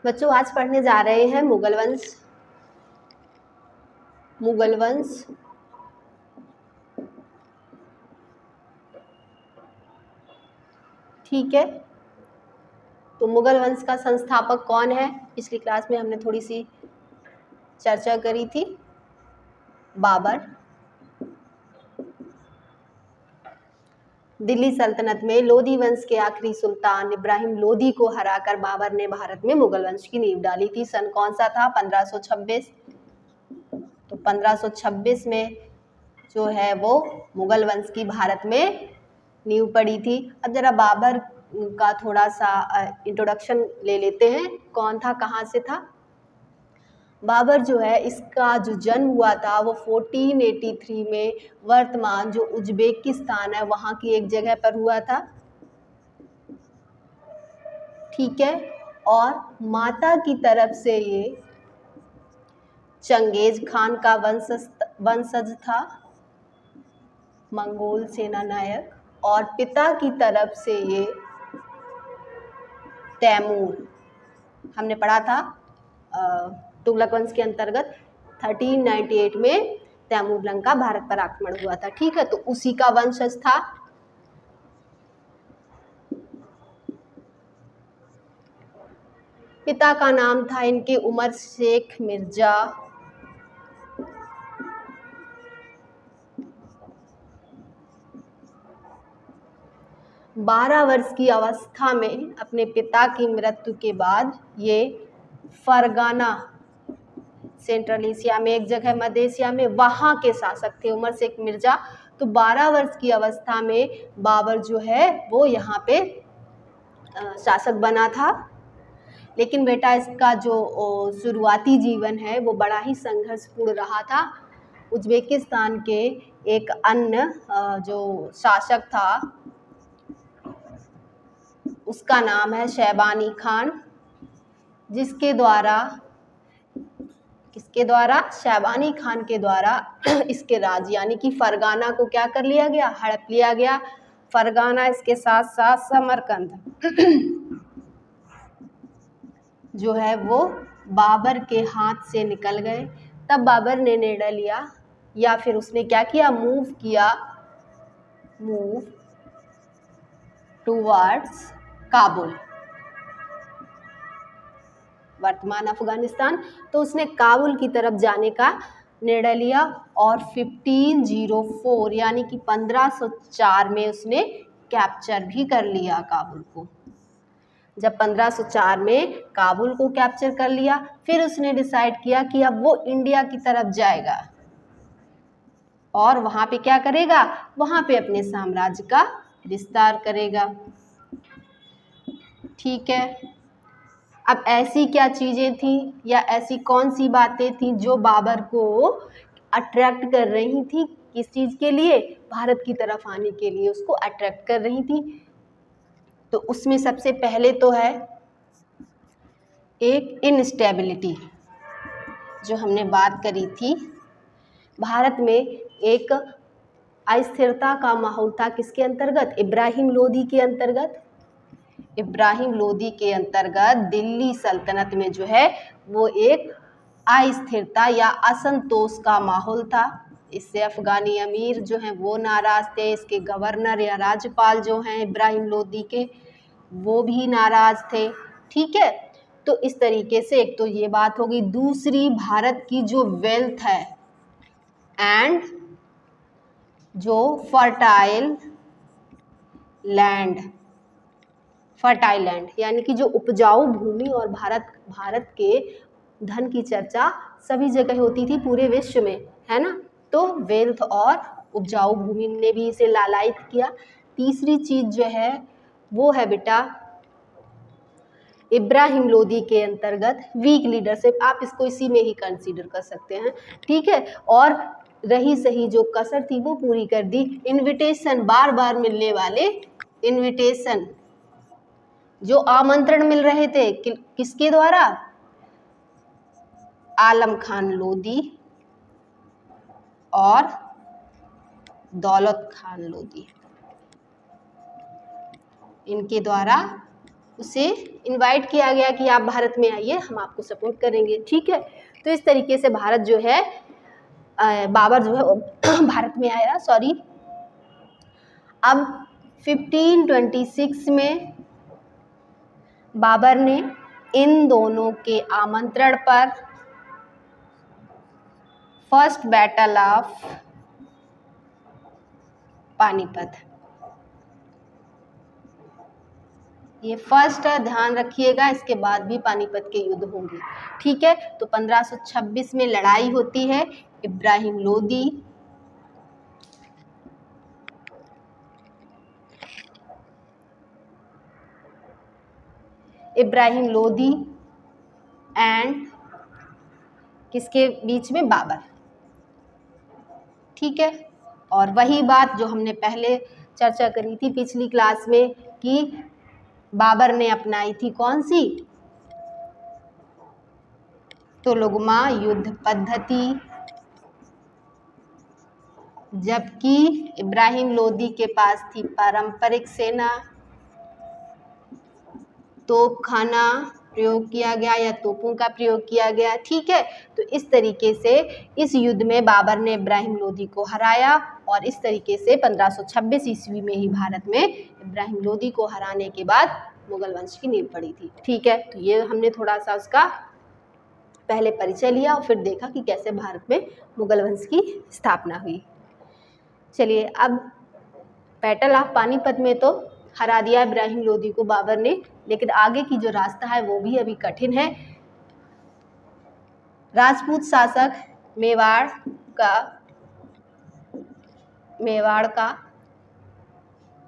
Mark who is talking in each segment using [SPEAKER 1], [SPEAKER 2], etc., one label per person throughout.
[SPEAKER 1] बच्चों आज पढ़ने जा रहे हैं मुगल वंश। मुगल वंश ठीक है। तो मुगल वंश का संस्थापक कौन है? पिछली क्लास में हमने थोड़ी सी चर्चा करी थी। बाबर। दिल्ली सल्तनत में लोधी वंश के आखिरी सुल्तान इब्राहिम लोधी को हराकर बाबर ने भारत में मुगल वंश की नींव डाली थी। सन कौन सा था? 1526। तो 1526 में जो है वो मुगल वंश की भारत में नींव पड़ी थी। अब जरा बाबर का थोड़ा सा इंट्रोडक्शन ले लेते हैं। कौन था, कहाँ से था? बाबर जो है, इसका जो जन्म हुआ था वो 1483 में वर्तमान जो उज्बेकिस्तान है वहाँ की एक जगह पर हुआ था। ठीक है। और माता की तरफ से ये चंगेज खान का वंशज था, मंगोल सेना नायक। और पिता की तरफ से ये तैमूर, हमने पढ़ा था तुगलक वंश के अंतर्गत 1398 में तैमूर लंग का भारत पर आक्रमण हुआ था। ठीक है, तो उसी का वंशज था। पिता का नाम था इनके उमर शेख मिर्जा। बारह वर्ष की अवस्था में अपने पिता की मृत्यु के बाद ये फरगाना, सेंट्रल एशिया में एक जगह, मध्य एशिया में, वहाँ के शासक थे उमर शेख मिर्जा। तो 12 वर्ष की अवस्था में बाबर जो है वो यहाँ पे शासक बना था। लेकिन बेटा इसका जो शुरुआती जीवन है वो बड़ा ही संघर्षपूर्ण रहा था। उज्बेकिस्तान के एक अन्य जो शासक था उसका नाम है शैबानी खान, जिसके द्वारा शैबानी खान के द्वारा इसके राज्य यानी कि फरगाना को क्या कर लिया गया? हड़प लिया गया। फरगाना इसके साथ साथ समरकंद जो है वो बाबर के हाथ से निकल गए। तब बाबर ने निर्णय लिया, या फिर उसने क्या किया? मूव टूवर्ड्स काबुल, वर्तमान अफगानिस्तान। तो उसने काबुल की तरफ जाने का निर्णय लिया और 1504 यानी कि 1504 में उसने कैप्चर भी कर लिया काबुल को। जब 1504 में काबुल को कैप्चर कर लिया, फिर उसने डिसाइड किया कि अब वो इंडिया की तरफ जाएगा और वहाँ पे क्या करेगा? वहाँ पे अपने साम्राज्य का विस्तार करेगा। ठीक है। अब ऐसी क्या चीज़ें थी या ऐसी कौन सी बातें थी जो बाबर को अट्रैक्ट कर रही थी? किस चीज़ के लिए? भारत की तरफ आने के लिए उसको अट्रैक्ट कर रही थी। तो उसमें सबसे पहले तो है एक इनस्टेबिलिटी, जो हमने बात करी थी। भारत में एक अस्थिरता का माहौल था। किसके अंतर्गत? इब्राहिम लोदी के अंतर्गत। इब्राहिम लोदी के अंतर्गत दिल्ली सल्तनत में जो है वो एक अस्थिरता या असंतोष का माहौल था। इससे अफगानी अमीर जो हैं वो नाराज थे, इसके गवर्नर या राज्यपाल जो हैं इब्राहिम लोदी के वो भी नाराज थे। ठीक है, तो इस तरीके से एक तो ये बात होगी। दूसरी, भारत की जो वेल्थ है एंड जो फर्टाइल लैंड यानी कि जो उपजाऊ भूमि और भारत के धन की चर्चा सभी जगह होती थी पूरे विश्व में, है ना। तो वेल्थ और उपजाऊ भूमि ने भी इसे लालायित किया। तीसरी चीज जो है वो है बेटा इब्राहिम लोदी के अंतर्गत वीक लीडरशिप। आप इसको इसी में ही कंसीडर कर सकते हैं। ठीक है, और रही सही जो कसर थी वो पूरी कर दी। इनविटेशन, बार बार मिलने वाले इनविटेशन, जो आमंत्रण मिल रहे थे किसके द्वारा? आलम खान लोदी और दौलत खान लोदी, इनके द्वारा उसे इनवाइट किया गया कि आप भारत में आइए, हम आपको सपोर्ट करेंगे। ठीक है, तो इस तरीके से भारत जो है बाबर जो है वो भारत में आया। सॉरी, अब 1526 में बाबर ने इन दोनों के आमंत्रण पर फर्स्ट बैटल ऑफ पानीपत, ये फर्स्ट है, ध्यान रखिएगा, इसके बाद भी पानीपत के युद्ध होंगे। ठीक है, तो 1526 में लड़ाई होती है। इब्राहिम लोदी एंड किसके बीच में? बाबर। ठीक है, और वही बात जो हमने पहले चर्चा करी थी पिछली क्लास में कि बाबर ने अपनाई थी कौन सी? तुलुगमा युद्ध पद्धति, जबकि इब्राहिम लोदी के पास थी पारंपरिक सेना, तोपखाना प्रयोग किया गया या तोपों का प्रयोग किया गया। ठीक है, तो इस तरीके से इस युद्ध में बाबर ने इब्राहिम लोदी को हराया और इस तरीके से 1526 ईस्वी में ही भारत में इब्राहिम लोदी को हराने के बाद मुगल वंश की नींव पड़ी थी। ठीक है, तो ये हमने थोड़ा सा उसका पहले परिचय लिया और फिर देखा कि कैसे भारत में मुगल वंश की स्थापना हुई। चलिए, अब बैटल ऑफ पानीपत में तो हरा दिया इब्राहिम लोदी को बाबर ने, लेकिन आगे की जो रास्ता है वो भी अभी कठिन है। राजपूत शासक मेवाड़ का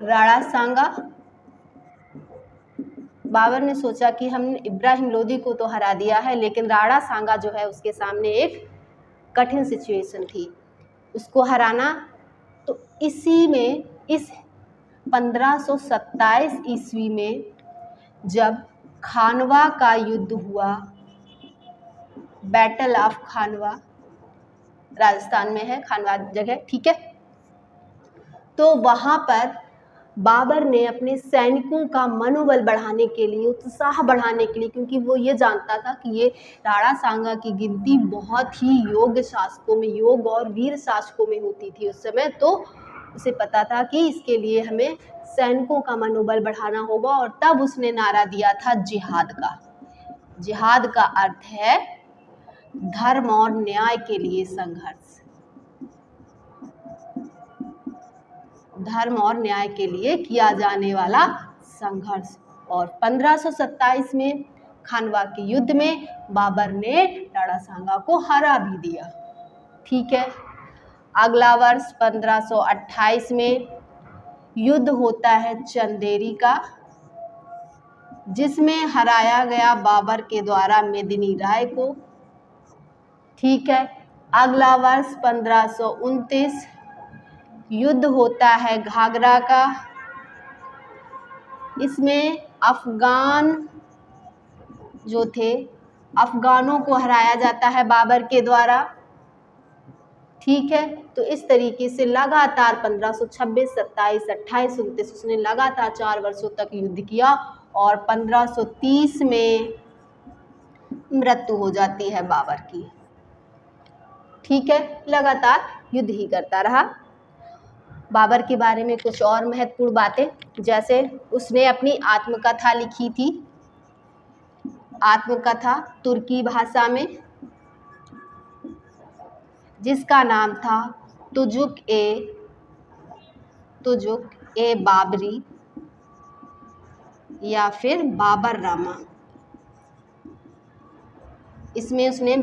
[SPEAKER 1] राणा सांगा, बाबर ने सोचा कि हम इब्राहिम लोदी को तो हरा दिया है, लेकिन राणा सांगा जो है उसके सामने एक कठिन सिचुएशन थी, उसको हराना। तो इसी में इस 1527 ईस्वी में जब खानवा का युद्ध हुआ, बैटल ऑफ खानवा, राजस्थान में है खानवा जगह। ठीक है, तो वहां पर बाबर ने अपने सैनिकों का मनोबल बढ़ाने के लिए, उत्साह बढ़ाने के लिए, क्योंकि वो ये जानता था कि ये राणा सांगा की गिनती बहुत ही योग्य शासकों में, योग और वीर शासकों में होती थी उस समय, तो उसे पता था कि इसके लिए हमें सैनिकों का मनोबल बढ़ाना होगा, और तब उसने नारा दिया था जिहाद का। जिहाद का अर्थ है धर्म और न्याय के लिए संघर्ष, धर्म और न्याय के लिए किया जाने वाला संघर्ष। और 1527 में खानवा के युद्ध में बाबर ने राणा सांगा को हरा भी दिया। ठीक है, अगला वर्ष 1528 में युद्ध होता है चंदेरी का, जिसमें हराया गया बाबर के द्वारा मेदिनी राय को। ठीक है, अगला वर्ष 1529 युद्ध होता है घाघरा का, इसमें अफगान जो थे, अफगानों को हराया जाता है बाबर के द्वारा। ठीक है, तो इस तरीके से लगातार 1526, 27, 28, 29 उसने लगातार 4 वर्षों तक युद्ध किया और 1530 में मृत्यु हो जाती है बाबर की। ठीक है, लगातार युद्ध ही करता रहा। बाबर के बारे में कुछ और महत्वपूर्ण बातें, जैसे उसने अपनी आत्मकथा लिखी थी, आत्मकथा तुर्की भाषा में, जिसका नाम था तुजुक ए बाबरी या फिर बाबर रामा। इसमें उसने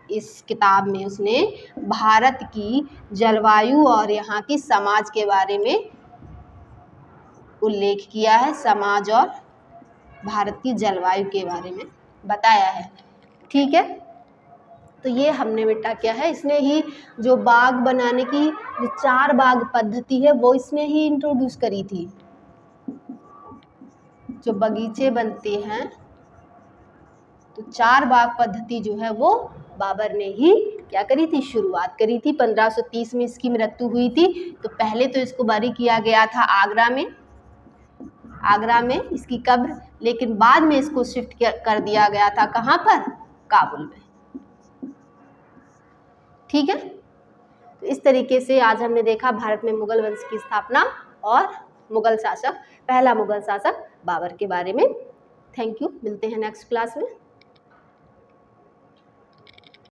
[SPEAKER 1] इस किताब में उसने भारत की जलवायु और यहाँ की समाज के बारे में उल्लेख किया है, समाज और भारत की जलवायु के बारे में बताया है। ठीक है, तो ये हमने बेटा क्या है, इसने ही जो बाग बनाने की जो 4 बाग पद्धति है वो इसने ही इंट्रोड्यूस करी थी। जो बगीचे बनते हैं तो 4 बाग पद्धति जो है वो बाबर ने ही क्या करी थी, शुरुआत करी थी। 1530 में इसकी मृत्यु हुई थी। तो पहले तो इसको बरी किया गया था आगरा में, आगरा में इसकी कब्र, लेकिन बाद में इसको शिफ्ट कर दिया गया था कहाँ पर, काबुल में। ठीक है, तो इस तरीके से आज हमने देखा भारत में मुगल वंश की स्थापना और मुगल शासक, पहला मुगल शासक बाबर के बारे में। थैंक यू, मिलते हैं नेक्स्ट क्लास में।